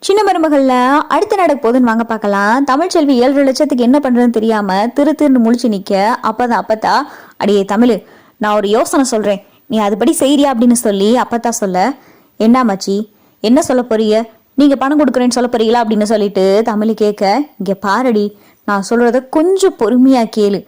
சின்ன மருமகள்ல அடுத்து நடக்க போதுன்னு வாங்க பார்க்கலாம். தமிழ்ச்செல்வி 7,00,000க்கு என்ன பண்றதுன்னு தெரியாம திருன்னு முழிச்சு நிக்க அப்பத்தா அடியே தமிழ், நான் ஒரு யோசனை சொல்றேன், நீ அதுபடி செய்யறியா அப்படின்னு சொல்லி அப்பத்தா சொல்ல, என்ன மச்சி என்ன சொல்ல போறீங்க, நீங்க பணம் கொடுக்குறேன்னு சொல்ல போறீங்களா அப்படின்னு சொல்லிட்டு தமிழ் கேட்க, இங்க பாரடி, நான் சொல்றத கொஞ்சம் பொறுமையா கேளு,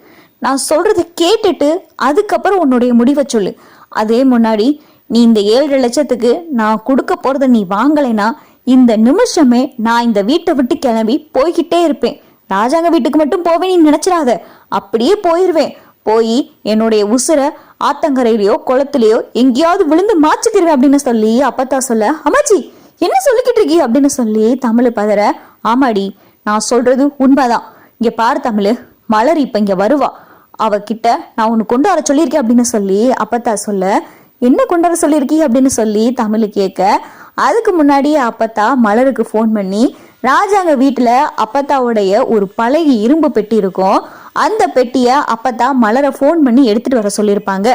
நான் சொல்றத கேட்டுட்டு அதுக்கப்புறம் உன்னுடைய முடிவை சொல்லு. அதே முன்னாடி நீ இந்த 7,00,000க்கு நான் கொடுக்க போறத நீ வாங்கலைன்னா இந்த நிமிஷமே நான் இந்த வீட்டை விட்டு கிளம்பி போய்கிட்டே இருப்பேன். ராஜாங்க வீட்டுக்கு மட்டும் போவேன் நீ நினைச்சிடாத, அப்படியே போயிருவேன். போய் என்னுடைய உசுரை ஆத்தங்கரையிலயோ குளத்திலயோ எங்கேயாவது விழுந்து மாச்சுக்கிருவேன் அப்படின்னு சொல்லி அப்பத்தா சொல்ல, அம்மாச்சி என்ன சொல்லிக்கிட்டு இருக்கீ அப்படின்னு சொல்லி தமிழ் பதற, ஆமாடி நான் சொல்றது உண்மைதான். இங்க பாரு தமிழ், மலர் இப்ப இங்க வருவா, அவகிட்ட நான் உன்னை கொண்டு வர சொல்லியிருக்கேன் அப்படின்னு சொல்லி அப்பத்தா சொல்ல, என்ன கொண்டு வர சொல்லியிருக்கீ அப்படின்னு சொல்லி தமிழ் கேட்க, அதுக்கு முன்னாடியே அப்பத்தா மலருக்கு ஃபோன் பண்ணி ராஜாங்க வீட்டுல அப்பத்தாவுடைய ஒரு பழைய இரும்பு பெட்டி இருக்கும், அந்த பெட்டியை அப்பத்தா மலரை ஃபோன் பண்ணி எடுத்துட்டு வர சொல்லியிருப்பாங்க.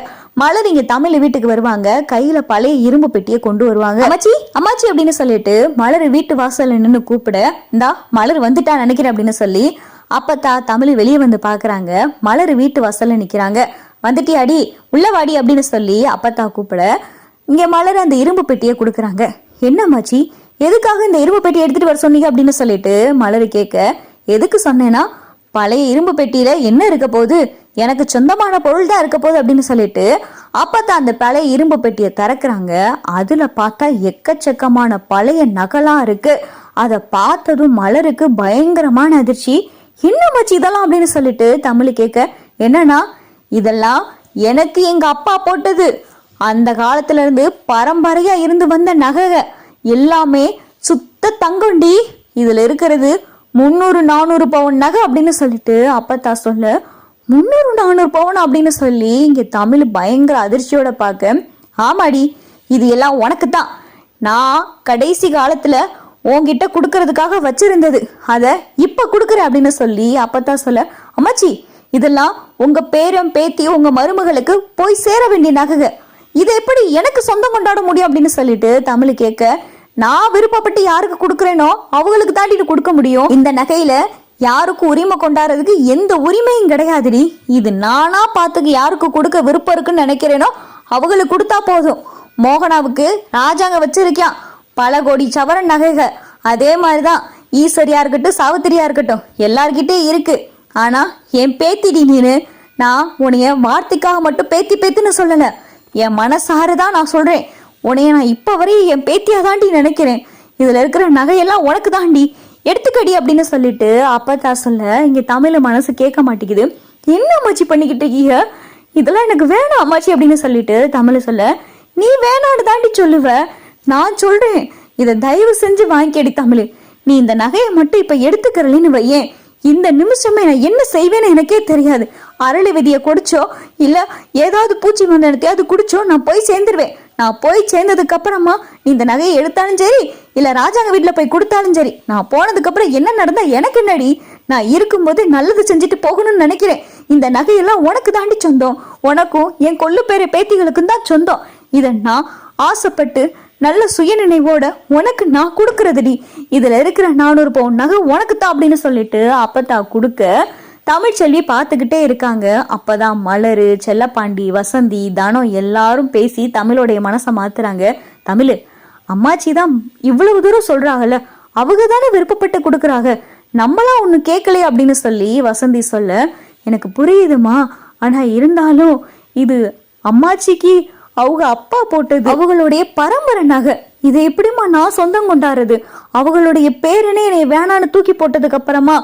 மலர் இங்க தமிழ் வீட்டுக்கு வருவாங்க, கையில பழைய இரும்பு பெட்டியை கொண்டு வருவாங்க. அம்மாச்சி அம்மாச்சி அப்படின்னு சொல்லிட்டு மலர் வீட்டு வாசல்ல நின்று கூப்பிட, இந்தா மலர் வந்துட்டா நினைக்கிறேன் அப்படின்னு சொல்லி அப்பத்தா தமிழ் வெளியே வந்து பாக்குறாங்க. மலர் வீட்டு வாசல்ல நிக்கிறாங்க. வந்துட்டியாடி உள்ள வாடி அப்படின்னு சொல்லி அப்பத்தா கூப்பிட, இங்க மலர் அந்த இரும்பு பெட்டியை கொடுக்குறாங்க. என்னம்மாச்சி எதுக்காக இந்த இரும்பு பெட்டி எடுத்துட்டு வர சொன்னீங்க அப்படின்னு சொல்லிட்டு மலர் கேட்க, எதுக்கு சொன்னேன்னா பழைய இரும்பு பெட்டியில என்ன இருக்க போகுது, எனக்கு சொந்தமான பொருள் தான் இருக்க போகுது அப்படின்னு சொல்லிட்டு அப்பதான் அந்த பழைய இரும்பு பெட்டியை திறக்கிறாங்க. அதுல பார்த்தா எக்கச்சக்கமான பழைய நகலாம் இருக்கு. அதை பார்த்ததும் மலருக்கு பயங்கரமான அதிர்ச்சி. என்னம்மாச்சி இதெல்லாம் அப்படின்னு சொல்லிட்டு தமிழ் கேட்க, என்னன்னா இதெல்லாம் எனக்கு எங்க அப்பா போட்டது, அந்த காலத்துல இருந்து பரம்பரையா இருந்து வந்த நகை எல்லாமே சுத்த தங்கண்டி, இதுல இருக்கிறது 300-400 பவுன் நகை அப்படின்னு சொல்லிட்டு அப்பத்தா சொல்ல, 300-400 பவுன் அப்படின்னு சொல்லி இங்க தமிழ் பயங்கர அதிர்ச்சியோட பார்க்க, ஆமாடி இது எல்லாம் உனக்கு தான், நான் கடைசி காலத்துல உன்கிட்ட கொடுக்கறதுக்காக வச்சிருந்தது, அத இப்ப கொடுக்குற அப்படின்னு சொல்லி அப்பத்தா சொல்ல, அம்மாச்சி இதெல்லாம் உங்க பேரம் பேத்தி உங்க மருமகளுக்கு போய் சேர வேண்டிய நகை, இதை எப்படி எனக்கு சொந்தம் கொண்டாட முடியும் அப்படின்னு சொல்லிட்டு தமிழ் கேட்க, நான் விருப்பப்பட்டு யாருக்கு கொடுக்குறேனோ அவங்களுக்கு தாண்டி கொடுக்க முடியும், இந்த நகையில யாருக்கும் உரிமை கொண்டாடுறதுக்கு எந்த உரிமையும் கிடையாதுடி, இது நானா பார்த்துக்கு யாருக்கு கொடுக்க விருப்பம் இருக்குன்னு நினைக்கிறேனோ அவங்களுக்கு கொடுத்தா போதும். மோகனாவுக்கு ராஜாங்க வச்சிருக்கான் பல கோடி சவரன் நகைகள், அதே மாதிரிதான் ஈஸ்வரியா இருக்கட்டும் சாவித்திரியா இருக்கட்டும் எல்லார்கிட்டே இருக்கு. ஆனா என் பேத்திடி நீனு, நான் உன்னைய வார்த்தைக்காக மட்டும் பேத்தி பேத்தின்னு சொல்லல, என் மனசாரதான் நான் சொல்றேன், உன்னைய நான் இப்ப வரையும் என் பேத்தியா தாண்டி நினைக்கிறேன், இதுல இருக்கிற நகையெல்லாம் உனக்கு தாண்டி எடுத்துக்கடி அப்படின்னு சொல்லிட்டு அப்பத்தா சொல்ல, இங்க தமிழ் மனசு கேட்க மாட்டேங்குது. என்ன அம்மாச்சி பண்ணிக்கிட்டு இருக்கீங்க, இதெல்லாம் எனக்கு வேணாம் அம்மாச்சி அப்படின்னு சொல்லிட்டு தமிழ் சொல்ல, நீ வேணான்னு தாண்டி சொல்லுவ, நான் சொல்றேன் இதை தயவு செஞ்சு வாங்கிக்கடி தமிழ், நீ இந்த நகையை மட்டும் இப்ப எடுத்துக்கிறலன்னு வையேன், இந்த நிமிஷமே நான் என்ன செய்வேன்னு எனக்கே தெரியாது, அரளி விதியை குடிச்சோ இல்ல ஏதாவது பூச்சி மந்திரத்தையாவது குடிச்சோ நான் போய் சேர்ந்துருவேன், நான் போய் சேர்ந்ததுக்கு அப்புறமா நீ இந்த நகையை எடுத்தாலும் சரி இல்ல ராஜாங்க வீட்டுல போய் கொடுத்தாலும் சரி, நான் போனதுக்கு அப்புறம் என்ன நடந்தா எனக்கு என்னடி, நான் இருக்கும்போது நல்லது செஞ்சுட்டு போகணும்னு நினைக்கிறேன், இந்த நகையெல்லாம் உனக்கு தாண்டி சொந்தம், உனக்கும் என் கொள்ளு பேர பேத்திகளுக்கும் தான் சொந்தம், இதை நான் ஆசைப்பட்டு நல்ல சுயநினைவோட உனக்கு நான் கொடுக்கறதுடி, இதுல இருக்கிற 400 பவுன் நகை உனக்கு தான் அப்படின்னு சொல்லிட்டு அப்பத்தா கொடுக்க, தமிழ்ச்செல்வி பார்த்துக்கிட்டே இருக்காங்க. அப்பதான் மலரு, செல்லப்பாண்டி, வசந்தி, தனம் எல்லாரும் பேசி தமிழோடைய மனசை மாத்துறாங்க. தமிழ் அம்மாச்சி தான் இவ்வளவு தூரம் சொல்றாங்கல்ல, அவங்க தானே விருப்பப்பட்டு கொடுக்குறாங்க, நம்மளா ஒண்ணு கேட்கலையே அப்படின்னு சொல்லி வசந்தி சொல்ல, எனக்கு புரியுதுமா, ஆனா இருந்தாலும் இது அம்மாச்சிக்கு அவங்க அப்பா போட்டது, அவங்களுடைய பரம்பரை நகை, இதை எப்படிமா நான் சொந்தம் கொண்டாடுறது, அவங்களுடைய பேரனே என்னை வேணான்னு தூக்கி போட்டதுக்கு அப்புறமா,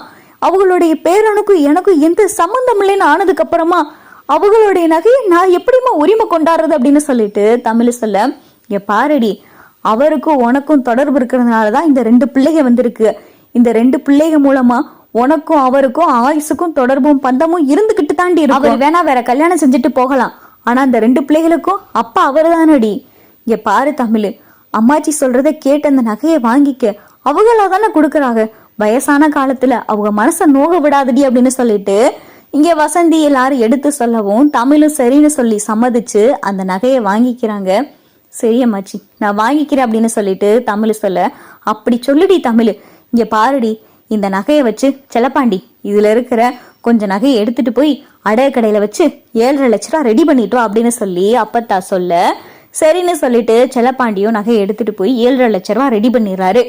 அவங்களுடைய பேரனுக்கும் எனக்கும் எந்த சம்பந்தம் இல்லைன்னு ஆனதுக்கு அப்புறமா அவங்களுடைய நகையை நான் எப்படிமா உரிமை கொண்டாடுறது அப்படின்னு சொல்லிட்டு தமிழ் சொல்ல, இங்க பாரடி, அவருக்கும் உனக்கும் தொடர்பு இருக்கிறதுனாலதான் இந்த 2 பிள்ளைங்க வந்திருக்கு, இந்த 2 பிள்ளைங்க மூலமா உனக்கும் அவருக்கும் ஆயுசுக்கும் தொடர்பும் பந்தமும் இருந்துகிட்டு தாண்டி இருக்கும், அவர் வேணா வேற கல்யாணம் செஞ்சுட்டு போகலாம், ஆனா அந்த 2 பிள்ளைகளுக்கும் அப்பா அவரு தானடி. இங்க பாரு தமிழ், அம்மாச்சி சொல்றத கேட்டு அந்த நகையை வாங்கிக்க, அவங்களா தானே கொடுக்குறாங்க, வயசான காலத்துல அவங்க மனசை நோக விடாதடி அப்படின்னு சொல்லிட்டு இங்க வசந்தி எல்லாரும் எடுத்து சொல்லவும் தமிழும் சரின்னு சொல்லி சம்மதிச்சு அந்த நகையை வாங்கிக்கிறாங்க. சரி அம்மாச்சி, நான் வாங்கிக்கிறேன் அப்படின்னு சொல்லிட்டு தமிழ் சொல்ல, அப்படி சொல்லுடி தமிழ், இங்க பாருடி, இந்த நகையை வச்சு செல்லப்பாண்டி இதுல இருக்கிற கொஞ்சம் நகையை எடுத்துட்டு போய் அடகு கடையில வச்சு 7.5 லட்ச ரூபா ரெடி பண்ணிட்டோம் அப்படின்னு சொல்லி அப்பத்தா சொல்ல, சரின்னு சொல்லிட்டு செல்லப்பாண்டியும் நகையை எடுத்துட்டு போய் 7.5 லட்ச ரூபா ரெடி பண்ணிடுறாரு.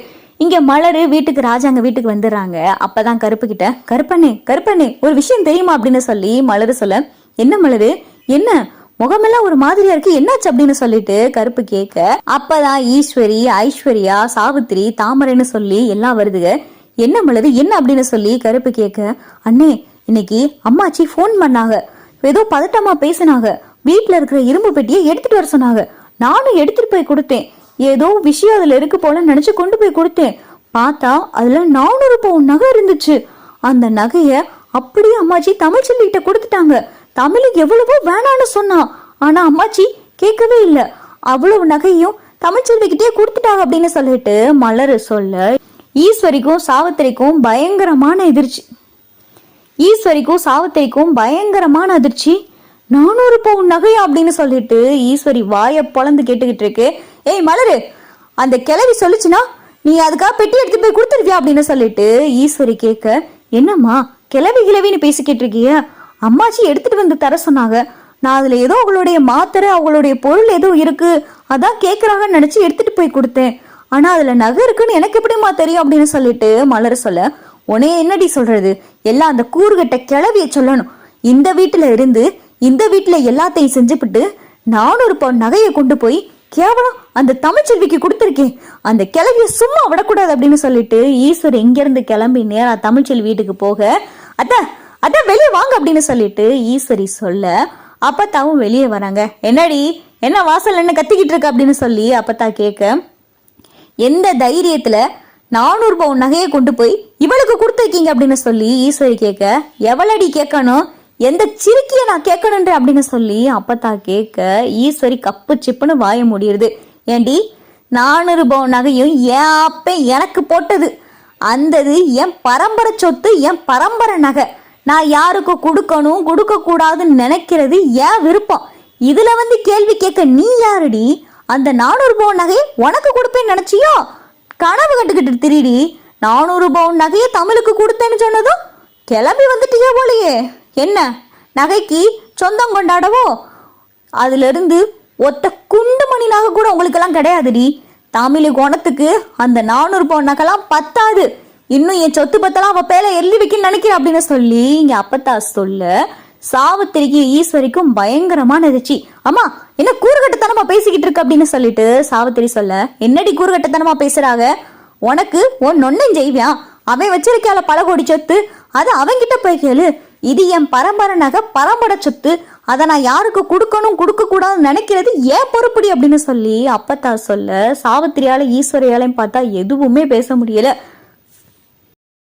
இங்க மலரு வீட்டுக்கு ராஜாங்க வீட்டுக்கு வந்துடுறாங்க. அப்பதான் கருப்பு கிட்ட, கருப்பண்ணே ஒரு விஷயம் தெரியுமா அப்படின்னு சொல்லி மலரு சொல்ல, என்ன மலரு, என்ன முகமெல்லாம் ஒரு மாதிரியா இருக்கு, என்னாச்சு அப்படின்னு சொல்லிட்டு கருப்பு கேட்க, அப்பதான் ஈஸ்வரி, ஐஸ்வர்யா, சாவித்திரி, தாமரைன்னு சொல்லி எல்லாம் வருதுங்க. என்ன மலரு, என்ன அப்படின்னு சொல்லி கருப்பு கேட்க, அண்ணே இன்னைக்கு அம்மாச்சி போன் பண்ணாங்க, ஏதோ பதட்டமா பேசினாங்க, வீட்டுல இருக்கிற இரும்பு பெட்டியை எடுத்துட்டு வர சொன்னாங்க. நானும் எடுத்துட்டு போய் கொடுத்தேன், ஏதோ விஷயம் அதுல இருக்கு போல நினைச்சு கொண்டு போய் கொடுத்தேன். பார்த்தா அதுல 400 பவுன் நகை இருந்துச்சு. அந்த நகைய அப்படியே அம்மாச்சி தமிழ் சொல்லிட்ட கொடுத்துட்டாங்க. தமிழுக்கு எவ்வளவோ வேணான்னு சொன்னான், ஆனா அம்மாச்சி கேட்கவே இல்லை. அவ்வளவு நகையும் தமிழ்ச்செல்விக்கிட்டே கொடுத்துட்டாங்க அப்படின்னு சொல்லிட்டு மலரு சொல்ல, ஈஸ்வரிக்கும் சாவித்திரிக்கும் பயங்கரமான எதிர்ச்சி. 400 பவுன் நகையா அப்படின்னு சொல்லிட்டு ஈஸ்வரி வாயை பொளந்து கேட்டுக்கிட்டு இருக்கு. ஏய் மலரு, அந்த கிளவி சொல்லிச்சுன்னா நீ அதுக்காக பெட்டி எடுத்து போய் கொடுத்துருவியா அப்படின்னு சொல்லிட்டு ஈஸ்வரி கேட்க, என்னம்மா கிளவின்னு பேசிக்கிட்டு இருக்கிய, அம்மாச்சி எடுத்துட்டு வந்து தர சொன்னாங்க, நான் அதுல ஏதோ அவங்களுடைய மாத்திரை அவங்களுடைய பொருள் ஏதோ இருக்கு அதான் கேட்கறாங்கன்னு நினைச்சு எடுத்துட்டு போய் கொடுத்தேன். ஆனா அதுல நகை இருக்குன்னு எனக்கு எப்படிமா தெரியும் அப்படின்னு சொல்லிட்டு மலர் சொல்ல, உனைய என்னடி சொல்றது, எல்லாம் அந்த கூறுகட்ட கிளவிய சொல்லணும். இந்த வீட்டுல இருந்து இந்த வீட்டுல எல்லாத்தையும் செஞ்சுபிட்டு 400 பவுன் நகையை கொண்டு போய் கேவலம் அந்த தமிழ்ச்செல்விக்கு கொடுத்துருக்கேன், அந்த கிளவிய சும்மா விடக்கூடாது அப்படின்னு சொல்லிட்டு ஈஸ்வர் எங்க இருந்து கிளம்பி நேரா தமிழ்ச்செல்வி வீட்டுக்கு போக, அதான் வெளியே வாங்க அப்படின்னு சொல்லிட்டு ஈஸ்வரி சொல்ல, அப்பத்தாவும் வெளியே வராங்க. என்னடி, என்ன வாசல் என்ன கத்திக்கிட்டு இருக்க அப்படின்னு சொல்லி அப்பத்தா கேட்க, எந்த தைரியத்துல 400 பவுன் நகையை கொண்டு போய் இவளுக்கு கொடுத்துருக்கீங்க அப்படின்னு சொல்லி ஈஸ்வரி கேட்க, எவளடி கேட்கணும், எந்த சிரிக்கிய நான் கேட்கணுன்ற அப்படின்னு சொல்லி அப்பத்தா கேட்க, ஈஸ்வரி கப்பு சிப்புன்னு வாய முடியுது. ஏண்டி 400 பவுன் நகையும் என் அப்பே எனக்கு போட்டது, அந்தது என் பரம்பரை சொத்து, என் பரம்பரை நகை, நான் யாருக்கும் கொடுக்கணும் கொடுக்க கூடாதுன்னு நினைக்கிறது என் விருப்பம். இதுல வந்து கேள்வி கேட்க நீ யாருடி, அந்த 400 பவுன் நகையை உனக்கு கொடுப்பேன்னு நினைச்சியோ, கனவு கட்டுக்கிட்டு திரிடி. 400 பவுன் நகையை தமிழுக்கு கொடுத்தேன்னு சொன்னதும் கிளம்பி வந்துட்டியே போலையே, என்ன நகைக்கு சொந்தம் கொண்டாடவோ, அதுல இருந்து ஒத்த குண்டு மணி நகை கூட உங்களுக்கு எல்லாம் கிடையாதுடி. தமிழு குணத்துக்கு அந்த 400 பவுன் நகைலாம் பத்தாது, இன்னும் என் சொத்து பத்தெல்லாம் அவ பேல எள்ளி வைக்கன்னு நினைக்கிறேன் அப்படின்னு சொல்லி இங்க அப்பத்தா சொல்ல, சாவித்திரிக்கு ஈஸ்வரிக்கும் பயங்கரமான எதிர்ச்சி. அம்மா என்ன கூறுகட்டத்தனமா பேசிக்கிட்டு இருக்கு அப்படின்னு சொல்லிட்டு சாவித்திரி சொல்ல, என்னடி கூறுகட்டத்தனமா பேசுறாங்க, உனக்கு உன் நொன்னும் செய்வியான், அவன் வச்சிருக்கால பல கோடி சொத்து, அது அவன்கிட்ட போய் கேளு, இது என் பரம்பரை நகை, பரம்பரை சொத்து, அதை நான் யாருக்கு கொடுக்கணும் கொடுக்க கூடாதுன்னு நினைக்கிறது ஏன் பொறுப்படி அப்படின்னு சொல்லி அப்பத்தா சொல்ல, சாவித்திரியால ஈஸ்வரியாலையும் பார்த்தா எதுவுமே பேச முடியல.